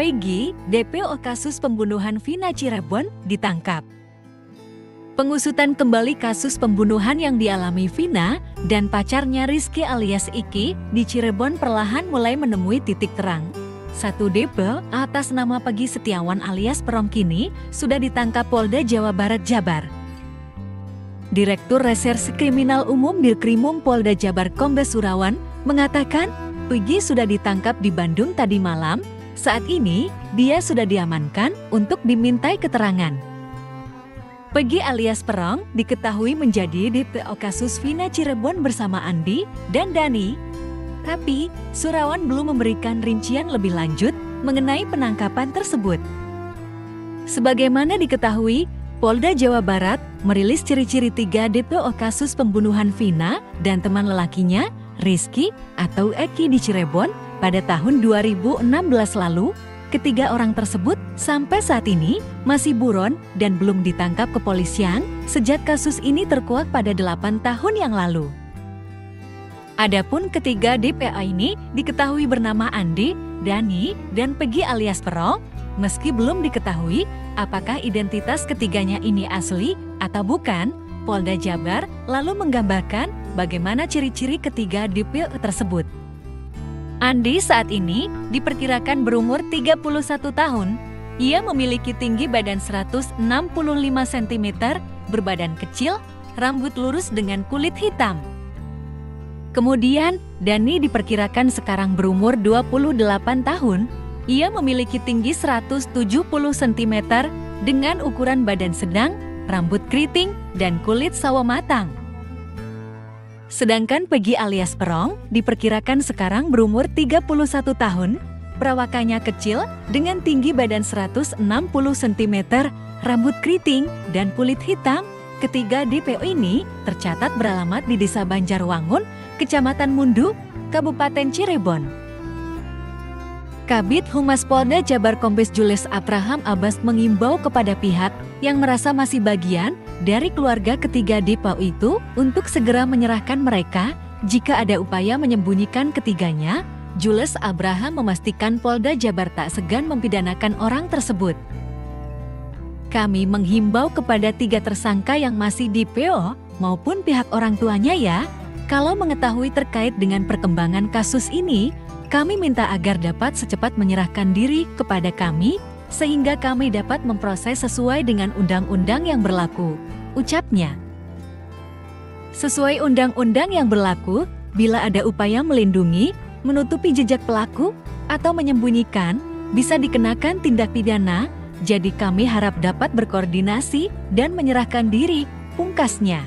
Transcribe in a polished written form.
Peggy, DPO kasus pembunuhan Vina Cirebon, ditangkap. Pengusutan kembali kasus pembunuhan yang dialami Vina dan pacarnya Rizky alias Iki di Cirebon perlahan mulai menemui titik terang. Satu DPO atas nama Peggy Setiawan alias Perong kini sudah ditangkap Polda Jawa Barat Jabar. Direktur Reserse Kriminal Umum Dirkrimum Polda Jabar Kombes Surawan mengatakan Peggy sudah ditangkap di Bandung tadi malam. Saat ini dia sudah diamankan untuk dimintai keterangan. Peggy alias Perong diketahui menjadi DPO kasus Vina Cirebon bersama Andi dan Dani. Tapi Surawan belum memberikan rincian lebih lanjut mengenai penangkapan tersebut. Sebagaimana diketahui, Polda Jawa Barat merilis ciri-ciri 3 DPO kasus pembunuhan Vina dan teman lelakinya, Rizky atau Eki di Cirebon pada tahun 2016 lalu. Ketiga orang tersebut sampai saat ini masih buron dan belum ditangkap kepolisian sejak kasus ini terkuak pada 8 tahun yang lalu. Adapun ketiga DPO ini diketahui bernama Andi, Dani, dan Peggy alias Perong. Meski belum diketahui apakah identitas ketiganya ini asli atau bukan, Polda Jabar lalu menggambarkan bagaimana ciri-ciri ketiga DPO tersebut. Andi saat ini diperkirakan berumur 31 tahun. Ia memiliki tinggi badan 165 cm, berbadan kecil, rambut lurus dengan kulit hitam. Kemudian, Dani diperkirakan sekarang berumur 28 tahun. Ia memiliki tinggi 170 cm dengan ukuran badan sedang, rambut keriting, dan kulit sawo matang. Sedangkan Peggy alias Perong diperkirakan sekarang berumur 31 tahun, perawakannya kecil dengan tinggi badan 160 cm, rambut keriting, dan kulit hitam. Ketiga DPO ini tercatat beralamat di Desa Banjarwangun, Kecamatan Mundu, Kabupaten Cirebon. Kabid Humas Polda Jabar Kombes Jules Abraham Abbas mengimbau kepada pihak yang merasa masih bagian dari keluarga ketiga DPO itu untuk segera menyerahkan mereka jika ada upaya menyembunyikan ketiganya. Jules Abraham memastikan Polda Jabar tak segan mempidanakan orang tersebut. Kami menghimbau kepada 3 tersangka yang masih DPO maupun pihak orang tuanya ya, kalau mengetahui terkait dengan perkembangan kasus ini, kami minta agar dapat secepat menyerahkan diri kepada kami, sehingga kami dapat memproses sesuai dengan undang-undang yang berlaku, ucapnya. Sesuai undang-undang yang berlaku, bila ada upaya melindungi, menutupi jejak pelaku, atau menyembunyikan, bisa dikenakan tindak pidana, jadi kami harap dapat berkoordinasi dan menyerahkan diri, pungkasnya.